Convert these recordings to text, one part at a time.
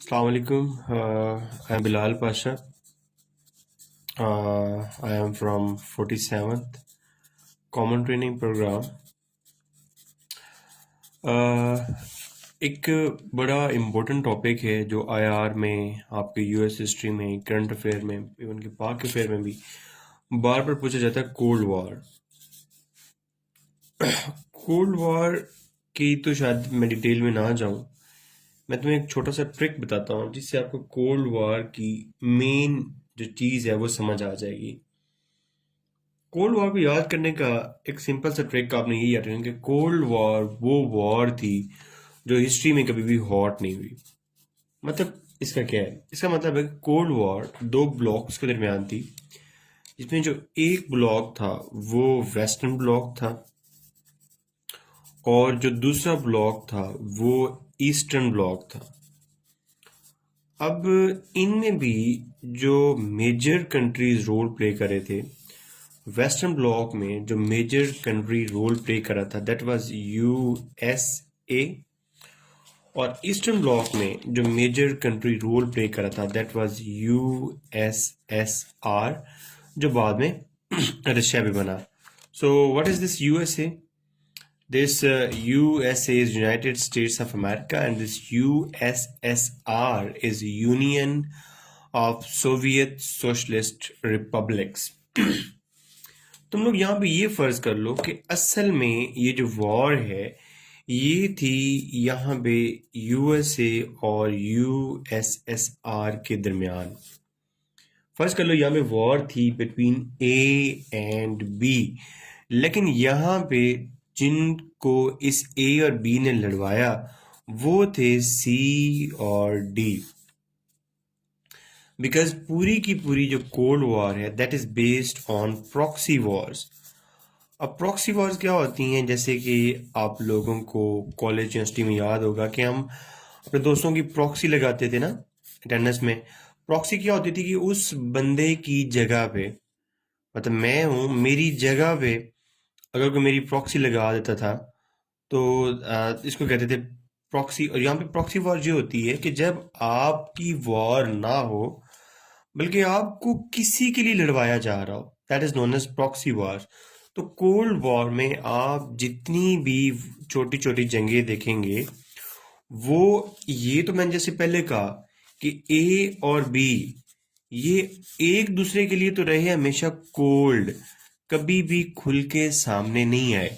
Assalamu alaikum. I'm Bilal Pasha. I am from 47th Common Training Program. एक बड़ा important topic है जो IR में, आपके यूएस हिस्ट्री में, करंट अफेयर में, इवन के पाक अफेयर में भी बार बार पूछा जाता है, कोल्ड वॉर। कोल्ड वॉर की तो शायद मैं डिटेल में ना जाऊं। मैं तुम्हें एक छोटा सा ट्रिक बताता हूँ जिससे आपको कोल्ड वॉर की मेन जो चीज़ है वो समझ आ जाएगी। कोल्ड वॉर को याद करने का एक सिंपल सा ट्रिक आपने यही याद रखना कि कोल्ड वॉर वो वॉर थी जो हिस्ट्री में कभी भी हॉट नहीं हुई। मतलब इसका क्या है? इसका मतलब है कि कोल्ड वॉर दो ब्लॉक्स के दरमियान थी, जिसमें जो एक ब्लॉक था वो वेस्टर्न ब्लॉक था और जो दूसरा ब्लॉक था वो ईस्टर्न ब्लॉक था। अब इनमें भी जो मेजर कंट्रीज रोल प्ले कर रहे थे, वेस्टर्न ब्लॉक में जो मेजर कंट्री रोल प्ले कर रहा था दैट वाज यूएसए, और ईस्टर्न ब्लॉक में जो मेजर कंट्री रोल प्ले कर रहा था दैट वाज यूएसएसआर, जो बाद में रशिया भी बना। So what is this USA? This USA is United States of America, and this USSR is Union of Soviet Socialist Republics. तुम लोग यहाँ पे ये फर्ज कर लो कि असल में ये जो वॉर है ये थी यहाँ पे यूएसए और यूएसएसआर के दरमियान। फर्ज कर लो यहाँ पे वॉर थी बिटवीन ए एंड बी, लेकिन यहाँ पे जिनको इस ए और बी ने लड़वाया वो थे सी और डी। बिकॉज पूरी की पूरी जो कोल्ड वॉर है that is based on proxy Wars. अब प्रॉक्सी वॉर्स क्या होती हैं? जैसे कि आप लोगों को कॉलेज यूनिवर्सिटी में याद होगा कि हम अपने दोस्तों की प्रॉक्सी लगाते थे ना अटेंडेंस में। प्रॉक्सी क्या होती थी कि उस बंदे की जगह पे, मतलब मैं हूँ, मेरी जगह पे अगर कोई मेरी प्रॉक्सी लगा देता था तो इसको कहते थे प्रॉक्सी। और यहाँ पे प्रॉक्सी वॉर ये होती है कि जब आपकी वॉर ना हो बल्कि आपको किसी के लिए लड़वाया जा रहा हो, that is known as proxy war. तो कोल्ड वॉर में आप जितनी भी छोटी छोटी जंगें देखेंगे वो, ये तो मैंने जैसे पहले कहा कि ए और बी ये एक दूसरे के लिए तो रहे हमेशा कोल्ड, कभी भी खुल के सामने नहीं आए,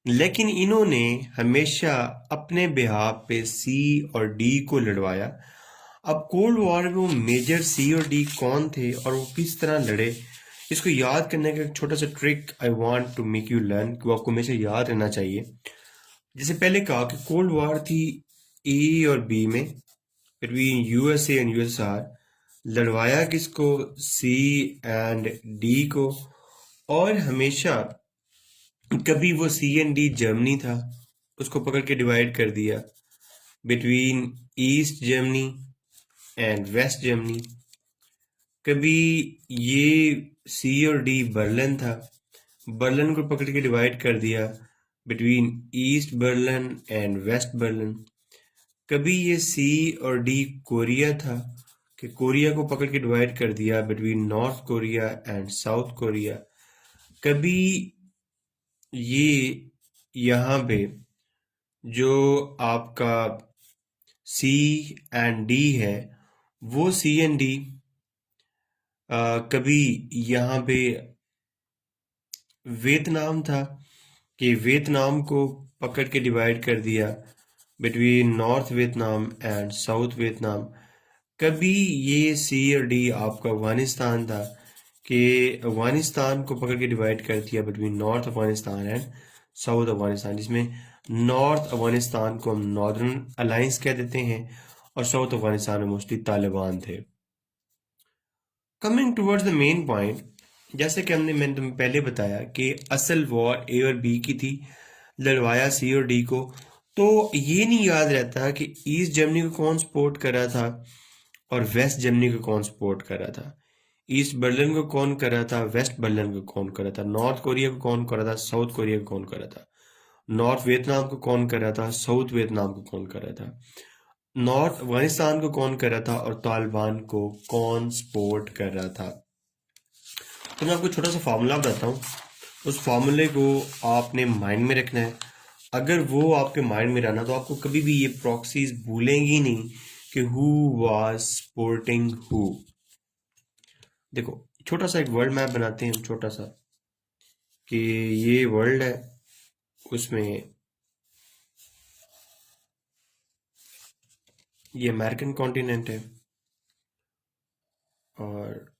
लेकिन इन्होंने हमेशा अपने बिहाफ पे सी और डी को लड़वाया। अब कोल्ड वॉर में वो मेजर सी और डी कौन थे और वो किस तरह लड़े, इसको याद करने का एक छोटा सा trick I want to make you learn, कि वो आपको हमेशा याद रहना चाहिए। जैसे पहले कहा कि कोल्ड वॉर थी ए और बी में, बिटवीन यूएसए एंड यूएसआर। लड़वाया किसको? सी एंड डी को। और हमेशा कभी वो सी एंड डी जर्मनी था, उसको पकड़ के डिवाइड कर दिया between East Germany and West Germany. कभी ये सी और डी बर्लिन था, बर्लिन को पकड़ के डिवाइड कर दिया between East Berlin and West Berlin. कभी ये सी और डी कोरिया था कि कोरिया को पकड़ के डिवाइड कर दिया between North Korea and South Korea. कभी ये यहाँ पे जो आपका सी एंड डी है वो सी एंड डी कभी यहाँ पे वियतनाम था कि वियतनाम को पकड़ के डिवाइड कर दिया between North Vietnam and South Vietnam. कभी ये सी और डी आपका अफगानिस्तान था कि अफगानिस्तान को पकड़ के डिवाइड कर दिया between north Afghanistan and south Afghanistan, जिसमें नॉर्थ अफगानिस्तान को हम नॉर्दर्न अलायंस कह देते हैं और साउथ अफगानिस्तान में मोस्टली तालिबान थे। Coming towards the main point, जैसे कि मैंने तुम्हें पहले बताया कि असल वॉर ए और बी की थी, लड़वाया सी और डी को। तो ये नहीं याद रहता कि ईस्ट जर्मनी को कौन सपोर्ट कर रहा था और वेस्ट जर्मनी को कौन सपोर्ट कर रहा था, ईस्ट बर्लिन को कौन कर रहा था, वेस्ट बर्लिन को कौन कर रहा था, नॉर्थ कोरिया को कौन कर रहा था, साउथ कोरिया को कौन कर रहा था, नॉर्थ वियतनाम को कौन कर रहा था, साउथ वियतनाम को कौन कर रहा था। नॉर्थ अफगानिस्तान को कौन कर रहा था और तालिबान को कौन सपोर्ट कर रहा था। तो मैं आपको छोटा सा फार्मूला बताता हूँ, उस फार्मूले को आपने माइंड में रखना है। अगर वो आपके माइंड में रहना तो आपको कभी भी ये प्रॉक्सीज भूलेंगी नहीं कि हु वाज सपोर्टिंग हु। देखो छोटा सा एक वर्ल्ड मैप बनाते हैं हम, छोटा सा, कि ये वर्ल्ड है, उसमें ये अमेरिकन कॉन्टिनेंट है और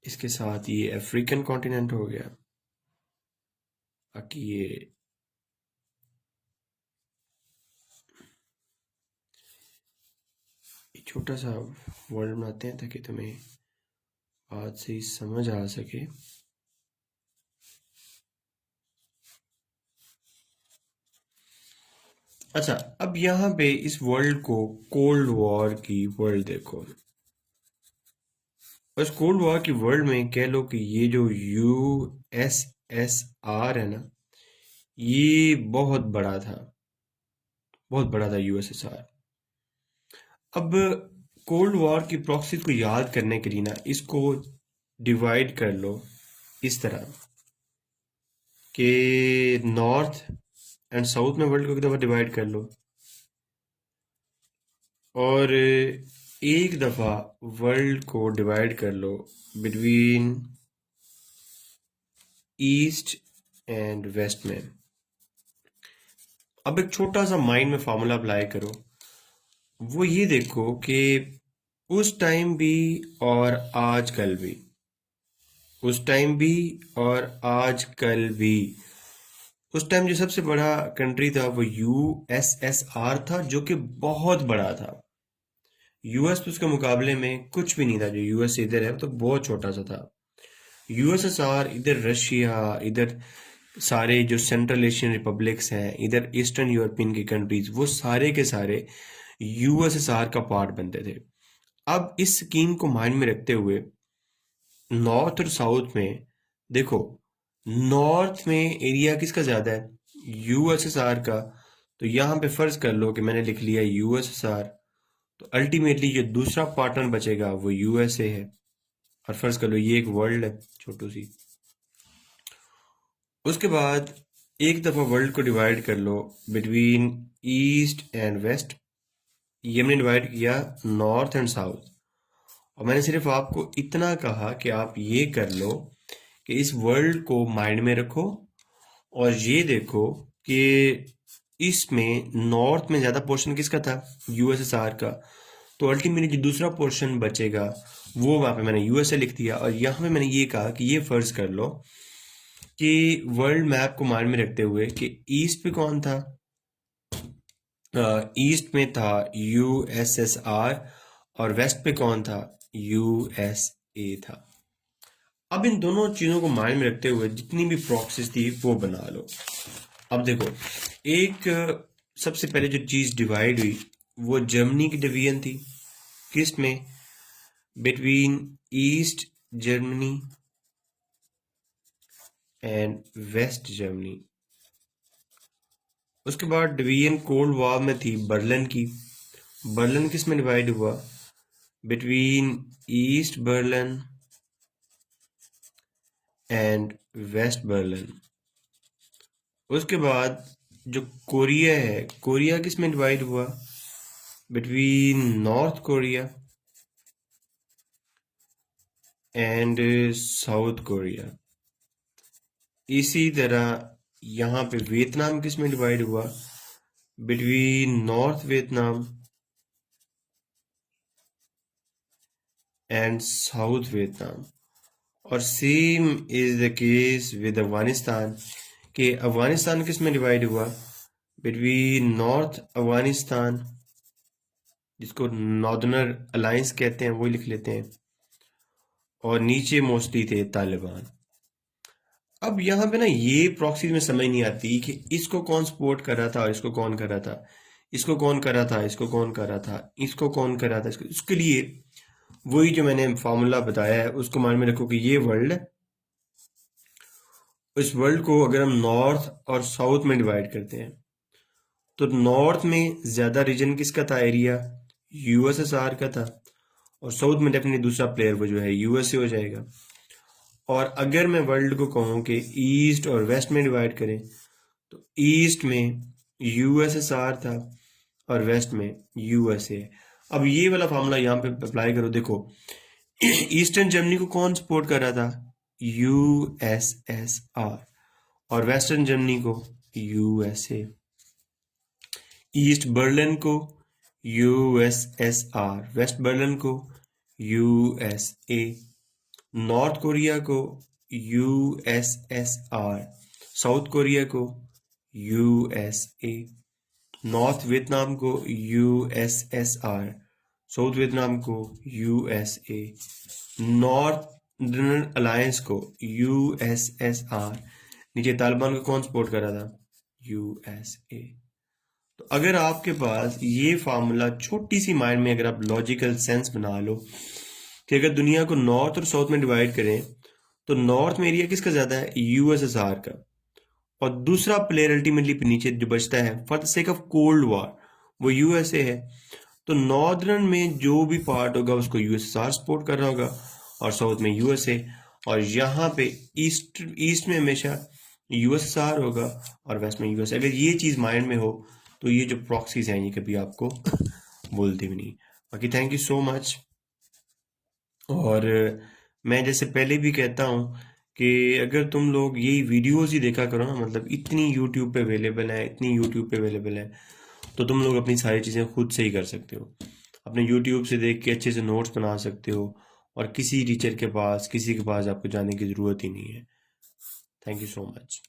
इसके साथ ये अफ्रीकन कॉन्टिनेंट हो गया। बाकी ये छोटा सा वर्ल्ड बनाते हैं ताकि तुम्हें बात से समझ आ सके। अच्छा, अब यहाँ पे इस वर्ल्ड को कोल्ड वॉर की वर्ल्ड देखो। बस कोल्ड वॉर की वर्ल्ड में कह लो कि ये जो यूएसएसआर है ना, ये बहुत बड़ा था यूएसएसआर। अब कोल्ड वॉर की प्रॉक्सी को याद करने के लिए ना इसको डिवाइड कर लो इस तरह कि नॉर्थ एंड साउथ में वर्ल्ड को एक दफ़ा डिवाइड कर लो और एक दफ़ा वर्ल्ड को डिवाइड कर लो बिटवीन ईस्ट एंड वेस्ट में। अब एक छोटा सा माइंड में फार्मूला अप्लाई करो, वो ये देखो कि उस टाइम भी और आजकल भी, उस टाइम भी और आजकल भी, उस टाइम जो सबसे बड़ा कंट्री था वो यूएसएसआर था, जो कि बहुत बड़ा था। यूएस तो उसके मुकाबले में कुछ भी नहीं था। जो यूएस इधर है तो बहुत छोटा सा था। यूएसएसआर इधर रशिया, इधर सारे जो सेंट्रल एशियन रिपब्लिक्स हैं, इधर ईस्टर्न यूरोपियन की कंट्रीज, वो सारे के सारे यूएसएसआर का पार्ट बनते थे। अब इस स्कीम को माइंड में रखते हुए नॉर्थ और साउथ में देखो, नॉर्थ में एरिया किसका ज्यादा है, यूएसएसआर का। तो यहाँ पे फर्ज कर लो कि मैंने लिख लिया यूएसएसआर, तो अल्टीमेटली जो दूसरा पार्टनर बचेगा वो यूएसए है। और फर्ज कर लो ये एक वर्ल्ड है छोटू सी। उसके बाद एक दफा वर्ल्ड को डिवाइड कर लो बिटवीन ईस्ट एंड वेस्ट। ये हमने डिवाइड किया नॉर्थ एंड साउथ। और मैंने सिर्फ आपको इतना कहा कि आप ये कर लो कि इस वर्ल्ड को माइंड में रखो और ये देखो कि इसमें नॉर्थ में ज़्यादा पोर्शन किसका था, यूएसएसआर का। तो अल्टीमेटली जो दूसरा पोर्शन बचेगा वो वहाँ पे मैंने यूएसए लिख दिया। और यहाँ पे मैंने ये कहा कि ये फर्ज कर लो कि वर्ल्ड मैप को माइंड में रखते हुए कि ईस्ट पे कौन था, ईस्ट में था यूएसएसआर और वेस्ट पे कौन था, यूएसए था। अब इन दोनों चीज़ों को माइंड में रखते हुए जितनी भी प्रॉक्सीज थी वो बना लो। अब देखो, एक सबसे पहले जो चीज़ डिवाइड हुई वो जर्मनी की डिवीजन थी। किस में, between East Germany and West Germany. उसके बाद डिवीजन कोल्ड वॉर में थी बर्लिन की। बर्लिन किस में डिवाइड हुआ, between East Berlin and West Berlin. उसके बाद जो कोरिया है, कोरिया किस में डिवाइड हुआ, between North Korea and South Korea. इसी तरह यहाँ पे वियतनाम किस में डिवाइड हुआ, between North Vietnam and South Vietnam. और same is the case with Afghanistan, कि अफगानिस्तान किस में डिवाइड हुआ, बिटवीन नॉर्थ अफगानिस्तान, जिसको नॉर्दर्नर अलायंस कहते हैं, वही लिख लेते हैं, और नीचे मोस्टली थे तालिबान। अब यहाँ पे ना ये प्रॉक्सी में समझ नहीं आती कि इसको कौन सपोर्ट कर रहा था और इसको कौन कर रहा था, इसको कौन कर रहा था, इसको कौन कर रहा था, इसको कौन कर रहा था, इसको। उसके लिए वही जो मैंने फार्मूला बताया है उसको माइंड में रखो कि ये वर्ल्ड है। इस वर्ल्ड को अगर हम नॉर्थ और साउथ में डिवाइड करते हैं तो नॉर्थ में ज़्यादा रीजन किसका था एरिया, यूएसएसआर का था, और साउथ में डेफिनेटली दूसरा प्लेयर वो जो है यूएसए हो जाएगा। और अगर मैं वर्ल्ड को कहूँ कि ईस्ट और वेस्ट में डिवाइड करें तो ईस्ट में यूएसएसआर था और वेस्ट में यूएसए। अब ये वाला फार्मूला यहाँ पे अप्लाई करो, देखो ईस्टर्न जर्मनी को कौन सपोर्ट कर रहा था, यूएसएसआर, और वेस्टर्न जर्मनी को यूएसए। ईस्ट बर्लिन को यूएसएसआर, वेस्ट बर्लिन को यूएसए, नॉर्थ कोरिया को यूएसएसआर, साउथ कोरिया को यूएसए, नॉर्थ वियतनाम को यूएसएसआर, साउथ वियतनाम को यूएसए, नॉर्दर्न अलायंस को यूएसएसआर, नीचे तालिबान को कौन सपोर्ट कर रहा था, यूएसए। तो अगर आपके पास ये फार्मूला छोटी सी माइंड में अगर आप लॉजिकल सेंस बना लो कि अगर दुनिया को नॉर्थ और साउथ में डिवाइड करें तो नॉर्थ में एरिया किसका ज्यादा है, यूएसएसआर का, और दूसरा प्लेयर अल्टीमेटली नीचे जो बचता है for the sake of cold war वो यूएसए है। तो नॉर्दर्न में जो भी पार्ट होगा उसको यूएसएसआर सपोर्ट कर रहा होगा और साउथ में यूएसए, और यहाँ पे ईस्ट में हमेशा यूएसएसआर होगा और वेस्ट में यूएसए। अगर ये चीज़ माइंड में हो तो ये जो प्रॉक्सीज हैं ये कभी आपको बोलते भी नहीं। बाकी थैंक यू सो मच। और मैं जैसे पहले भी कहता हूँ कि अगर तुम लोग यही वीडियोस ही देखा करो ना, मतलब इतनी यूट्यूब पे अवेलेबल है, इतनी यूट्यूब पे अवेलेबल है, तो तुम लोग अपनी सारी चीज़ें खुद से ही कर सकते हो। अपने यूट्यूब से देख के अच्छे से नोट्स बना सकते हो और किसी टीचर के पास किसी के पास आपको जाने की ज़रूरत ही नहीं है। Thank you so much.